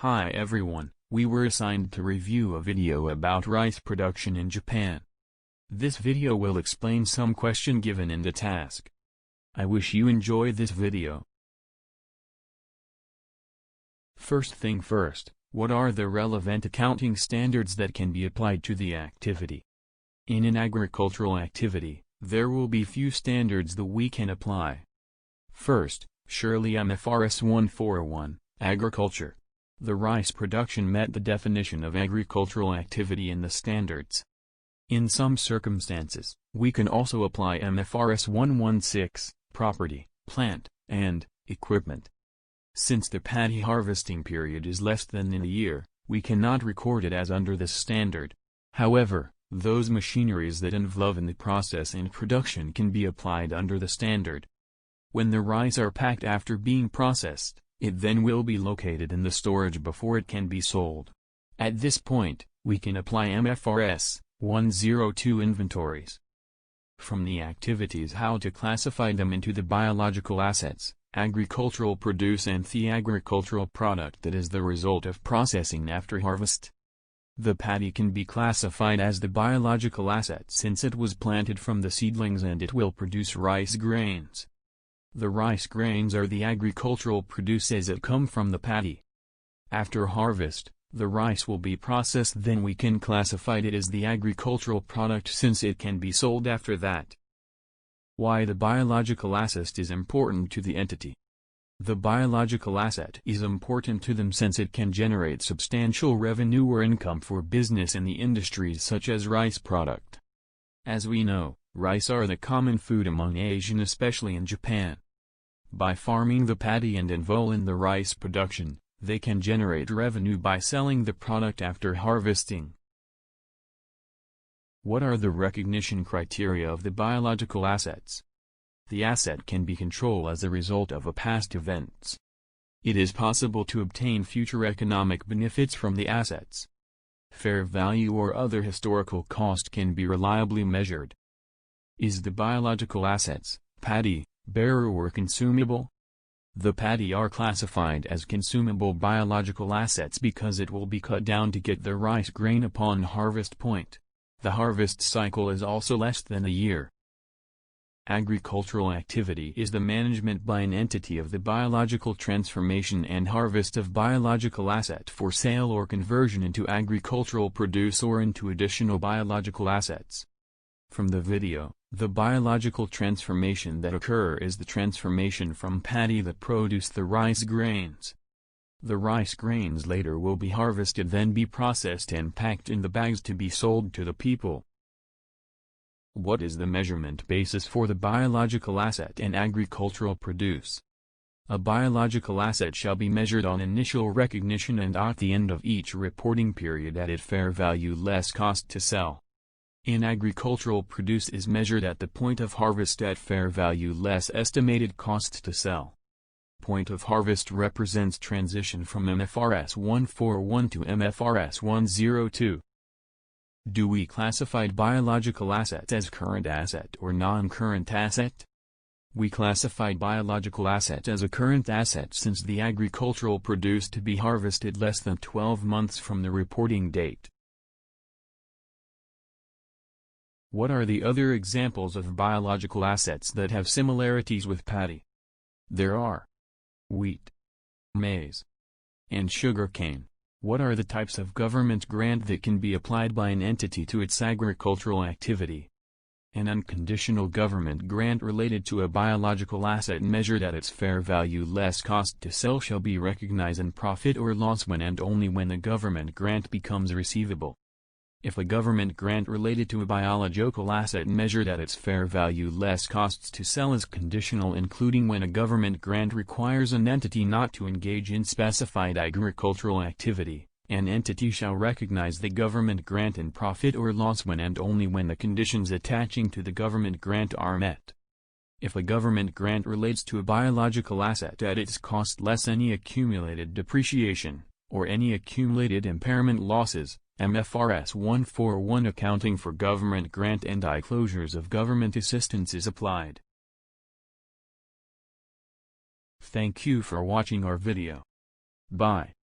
Hi everyone, we were assigned to review a video about rice production in Japan. This video will explain some question given in the task. I wish you enjoy this video. First thing first, what are the relevant accounting standards that can be applied to the activity? In an agricultural activity, there will be few standards that we can apply. First, surely FAR 141, agriculture. The rice production met the definition of agricultural activity in the standards. In some circumstances, we can also apply FAR 116, property, plant, and equipment. Since the paddy harvesting period is less than a year, we cannot record it as under this standard. However, those machineries that involve in the process and production can be applied under the standard. When the rice are packed after being processed, it then will be located in the storage before it can be sold. At this point, we can apply FAR 102 inventories. From the activities how to classify them into the biological assets, agricultural produce and the agricultural product that is the result of processing after harvest. The paddy can be classified as the biological asset since it was planted from the seedlings and it will produce rice grains. The rice grains are the agricultural produce as it come from the paddy. After harvest, the rice will be processed, then we can classify it as the agricultural product since it can be sold after that. Why the biological asset is important to the entity? The biological asset is important to them since it can generate substantial revenue or income for business in the industries such as rice product. As we know, rice are the common food among Asian, especially in Japan. By farming the paddy and involve in the rice production, they can generate revenue by selling the product after harvesting. What are the recognition criteria of the biological assets? The asset can be controlled as a result of past events. It is possible to obtain future economic benefits from the assets. Fair value or other historical cost can be reliably measured. Is the biological assets, paddy, bearer or consumable? The paddy are classified as consumable biological assets because it will be cut down to get the rice grain upon harvest point. The harvest cycle is also less than a year. Agricultural activity is the management by an entity of the biological transformation and harvest of biological asset for sale or conversion into agricultural produce or into additional biological assets. From the video, the biological transformation that occur is the transformation from paddy that produce the rice grains. The rice grains later will be harvested, then be processed and packed in the bags to be sold to the people. What is the measurement basis for the biological asset and agricultural produce? A biological asset shall be measured on initial recognition and at the end of each reporting period at its fair value less cost to sell. In agricultural produce is measured at the point of harvest at fair value less estimated cost to sell. Point of harvest represents transition from FAR 141 to FAR 102. Do we classify biological assets as current asset or non-current asset? We classify biological asset as a current asset since the agricultural produce to be harvested less than 12 months from the reporting date. What are the other examples of biological assets that have similarities with paddy? There are wheat, maize, and sugarcane. What are the types of government grant that can be applied by an entity to its agricultural activity? An unconditional government grant related to a biological asset measured at its fair value less cost to sell shall be recognized in profit or loss when and only when the government grant becomes receivable. If a government grant related to a biological asset measured at its fair value less costs to sell is conditional, including when a government grant requires an entity not to engage in specified agricultural activity, an entity shall recognize the government grant in profit or loss when and only when the conditions attaching to the government grant are met. If a government grant relates to a biological asset at its cost less any accumulated depreciation, or any accumulated impairment losses, FAR 141 accounting for government grant and closures of government assistance is applied. Thank you for watching our video. Bye.